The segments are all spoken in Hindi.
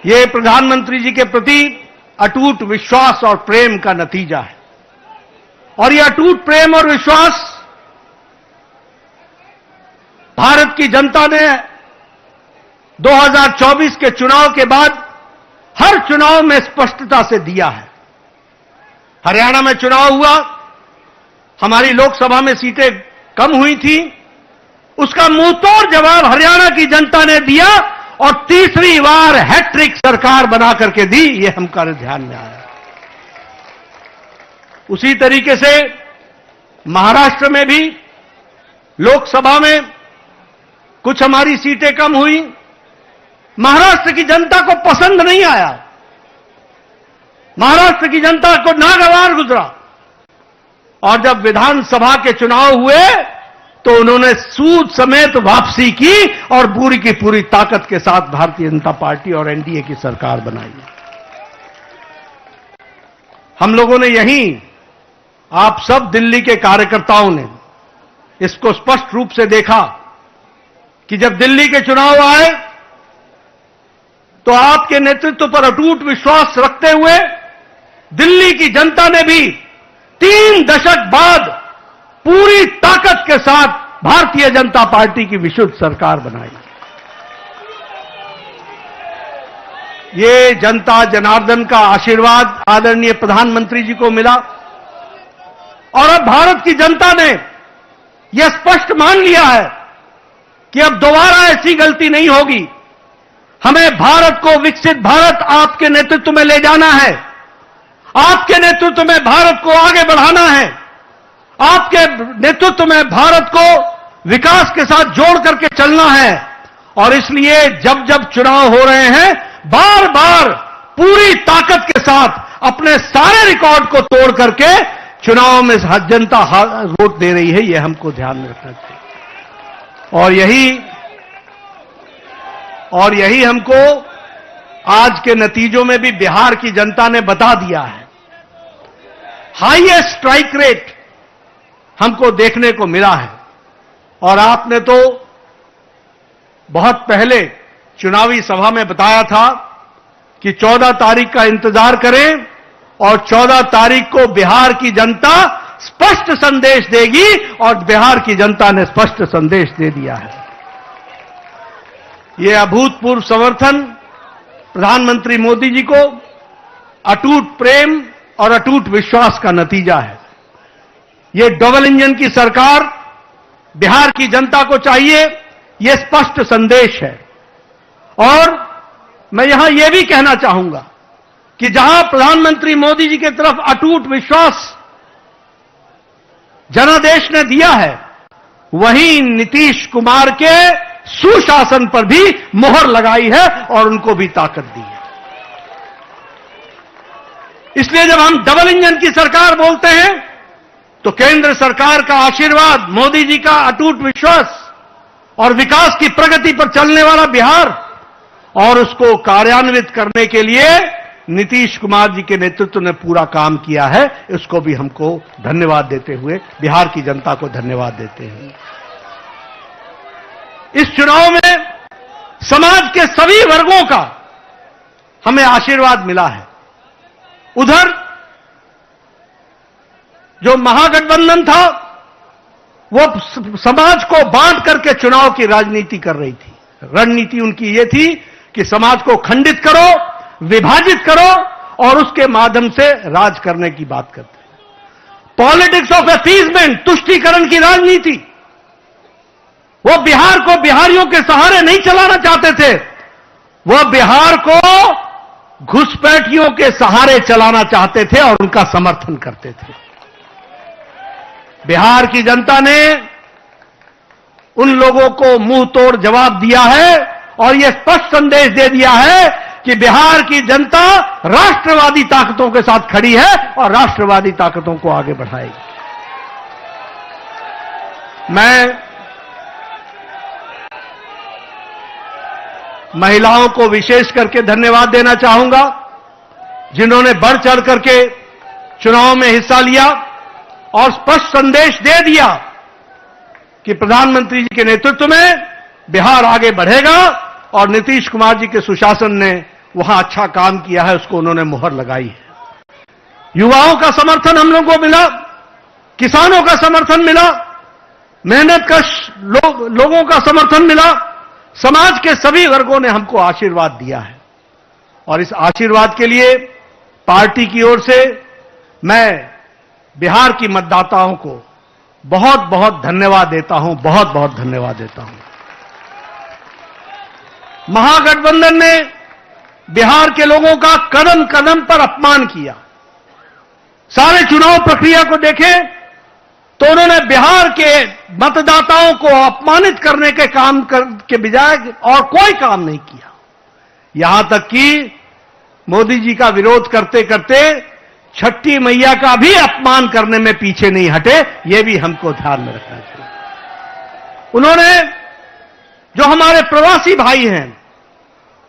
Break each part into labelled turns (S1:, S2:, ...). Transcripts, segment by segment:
S1: ये प्रधानमंत्री जी के प्रति अटूट विश्वास और प्रेम का नतीजा है। और ये अटूट प्रेम और विश्वास भारत की जनता ने 2024 के चुनाव के बाद हर चुनाव में स्पष्टता से दिया है। हरियाणा में चुनाव हुआ, हमारी लोकसभा में सीटें कम हुई थी, उसका मुंहतोड़ जवाब हरियाणा की जनता ने दिया और तीसरी बार हैट्रिक सरकार बना करके दी, ये हमारे ध्यान में आया। उसी तरीके से महाराष्ट्र में भी लोकसभा में कुछ हमारी सीटें कम हुई, महाराष्ट्र की जनता को पसंद नहीं आया, महाराष्ट्र की जनता को नागवार गुजरा। और जब विधानसभा के चुनाव हुए तो उन्होंने सूद समेत वापसी की और पूरी की पूरी ताकत के साथ भारतीय जनता पार्टी और एनडीए की सरकार बनाई। हम लोगों ने यहीं, आप सब दिल्ली के कार्यकर्ताओं ने इसको स्पष्ट रूप से देखा कि जब दिल्ली के चुनाव आए तो आपके नेतृत्व पर अटूट विश्वास रखते हुए दिल्ली की जनता ने भी 3 दशक बाद पूरी ताकत के साथ भारतीय जनता पार्टी की विशुद्ध सरकार बनाई। ये जनता जनार्दन का आशीर्वाद आदरणीय प्रधानमंत्री जी को मिला और अब भारत की जनता ने यह स्पष्ट मान लिया है कि अब दोबारा ऐसी गलती नहीं होगी। हमें भारत को विकसित भारत आपके नेतृत्व में ले जाना है, आपके नेतृत्व में भारत को आगे बढ़ाना है, आपके नेतृत्व में भारत को विकास के साथ जोड़ करके चलना है। और इसलिए जब जब चुनाव हो रहे हैं, बार बार पूरी ताकत के साथ अपने सारे रिकॉर्ड को तोड़ करके चुनाव में जनता वोट दे रही है, यह हमको ध्यान में रखना चाहिए। और यही हमको आज के नतीजों में भी बिहार की जनता ने बता दिया है। हाईएस्ट स्ट्राइक रेट हमको देखने को मिला है। और आपने तो बहुत पहले चुनावी सभा में बताया था कि 14 तारीख का इंतजार करें और 14 तारीख को बिहार की जनता स्पष्ट संदेश देगी और बिहार की जनता ने स्पष्ट संदेश दे दिया है। यह अभूतपूर्व समर्थन प्रधानमंत्री मोदी जी को अटूट प्रेम और अटूट विश्वास का नतीजा है। यह डबल इंजन की सरकार बिहार की जनता को चाहिए, यह स्पष्ट संदेश है। और मैं यहां यह भी कहना चाहूंगा कि जहां प्रधानमंत्री मोदी जी की तरफ अटूट विश्वास जनादेश ने दिया है, वहीं नीतीश कुमार के सुशासन पर भी मोहर लगाई है और उनको भी ताकत दी है। इसलिए जब हम डबल इंजन की सरकार बोलते हैं तो केंद्र सरकार का आशीर्वाद, मोदी जी का अटूट विश्वास और विकास की प्रगति पर चलने वाला बिहार और उसको कार्यान्वित करने के लिए नीतीश कुमार जी के नेतृत्व ने पूरा काम किया है। इसको भी हमको धन्यवाद देते हुए बिहार की जनता को धन्यवाद देते हैं। इस चुनाव में समाज के सभी वर्गों का हमें आशीर्वाद मिला है। उधर जो महागठबंधन था वो समाज को बांट करके चुनाव की राजनीति कर रही थी। रणनीति उनकी ये थी कि समाज को खंडित करो, विभाजित करो और उसके माध्यम से राज करने की बात करते हैं। पॉलिटिक्स ऑफ अपीजमेंट, तुष्टीकरण की राजनीति। वो बिहार को बिहारियों के सहारे नहीं चलाना चाहते थे, वो बिहार को घुसपैठियों के सहारे चलाना चाहते थे और उनका समर्थन करते थे। बिहार की जनता ने उन लोगों को मुंह तोड़ जवाब दिया है और यह स्पष्ट संदेश दे दिया है कि बिहार की जनता राष्ट्रवादी ताकतों के साथ खड़ी है और राष्ट्रवादी ताकतों को आगे बढ़ाएगी। मैं महिलाओं को विशेष करके धन्यवाद देना चाहूंगा, जिन्होंने बढ़ चढ़ करके चुनाव में हिस्सा लिया और स्पष्ट संदेश दे दिया कि प्रधानमंत्री जी के नेतृत्व में बिहार आगे बढ़ेगा और नीतीश कुमार जी के सुशासन ने वहां अच्छा काम किया है, उसको उन्होंने मुहर लगाई है। युवाओं का समर्थन हम लोगों को मिला, किसानों का समर्थन मिला, मेहनतकश लोगों का समर्थन मिला, समाज के सभी वर्गों ने हमको आशीर्वाद दिया है। और इस आशीर्वाद के लिए पार्टी की ओर से मैं बिहार की मतदाताओं को बहुत बहुत धन्यवाद देता हूं, बहुत बहुत धन्यवाद देता हूं। महागठबंधन ने बिहार के लोगों का कदम कदम पर अपमान किया। सारे चुनाव प्रक्रिया को देखें तो उन्होंने बिहार के मतदाताओं को अपमानित करने के काम के बजाय और कोई काम नहीं किया। यहां तक कि मोदी जी का विरोध करते करते छठी मैया का भी अपमान करने में पीछे नहीं हटे, यह भी हमको ध्यान में रखना चाहिए। उन्होंने जो हमारे प्रवासी भाई हैं,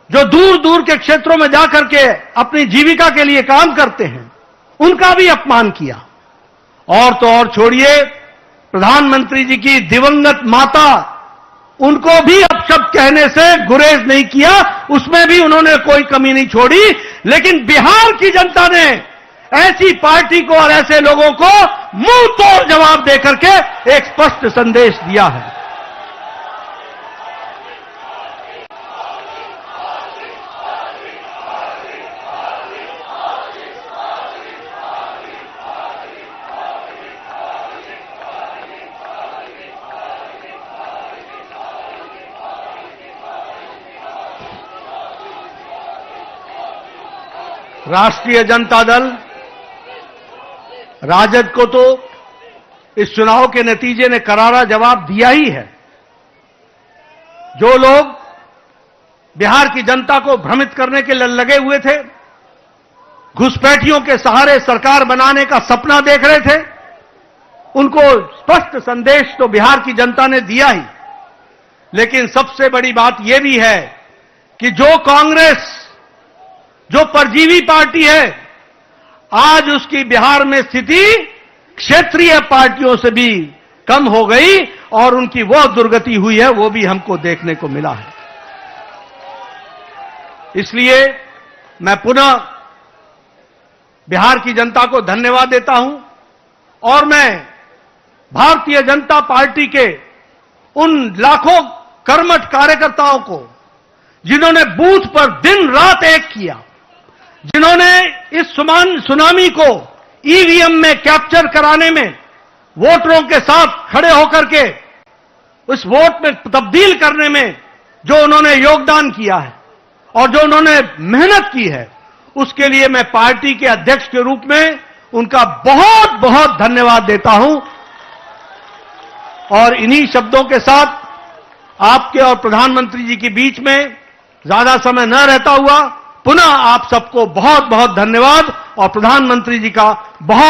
S1: जो दूर दूर के क्षेत्रों में जाकर के अपनी जीविका के लिए काम करते हैं, उनका भी अपमान किया। और तो और छोड़िए, प्रधानमंत्री जी की दिवंगत माता, उनको भी अपशब्द कहने से गुरेज नहीं किया, उसमें भी उन्होंने कोई कमी नहीं छोड़ी। लेकिन बिहार की जनता ने ऐसी पार्टी को और ऐसे लोगों को मुंह तोड़ जवाब देकर के एक स्पष्ट संदेश दिया है। राष्ट्रीय जनता दल, राजद को तो इस चुनाव के नतीजे ने करारा जवाब दिया ही है। जो लोग बिहार की जनता को भ्रमित करने के लिए लगे हुए थे, घुसपैठियों के सहारे सरकार बनाने का सपना देख रहे थे, उनको स्पष्ट संदेश तो बिहार की जनता ने दिया ही। लेकिन सबसे बड़ी बात यह भी है कि जो कांग्रेस, जो परजीवी पार्टी है, आज उसकी बिहार में स्थिति क्षेत्रीय पार्टियों से भी कम हो गई और उनकी वो दुर्गति हुई है, वो भी हमको देखने को मिला है। इसलिए मैं पुनः बिहार की जनता को धन्यवाद देता हूं और मैं भारतीय जनता पार्टी के उन लाखों कर्मठ कार्यकर्ताओं को, जिन्होंने बूथ पर दिन रात एक किया, जिन्होंने इस सुनामी को ईवीएम में कैप्चर कराने में वोटरों के साथ खड़े होकर के उस वोट में तब्दील करने में जो उन्होंने योगदान किया है और जो उन्होंने मेहनत की है, उसके लिए मैं पार्टी के अध्यक्ष के रूप में उनका बहुत बहुत धन्यवाद देता हूं। और इन्हीं शब्दों के साथ आपके और प्रधानमंत्री जी के बीच में ज्यादा समय न रहता हुआ पुनः आप सबको बहुत बहुत धन्यवाद और प्रधानमंत्री जी का बहुत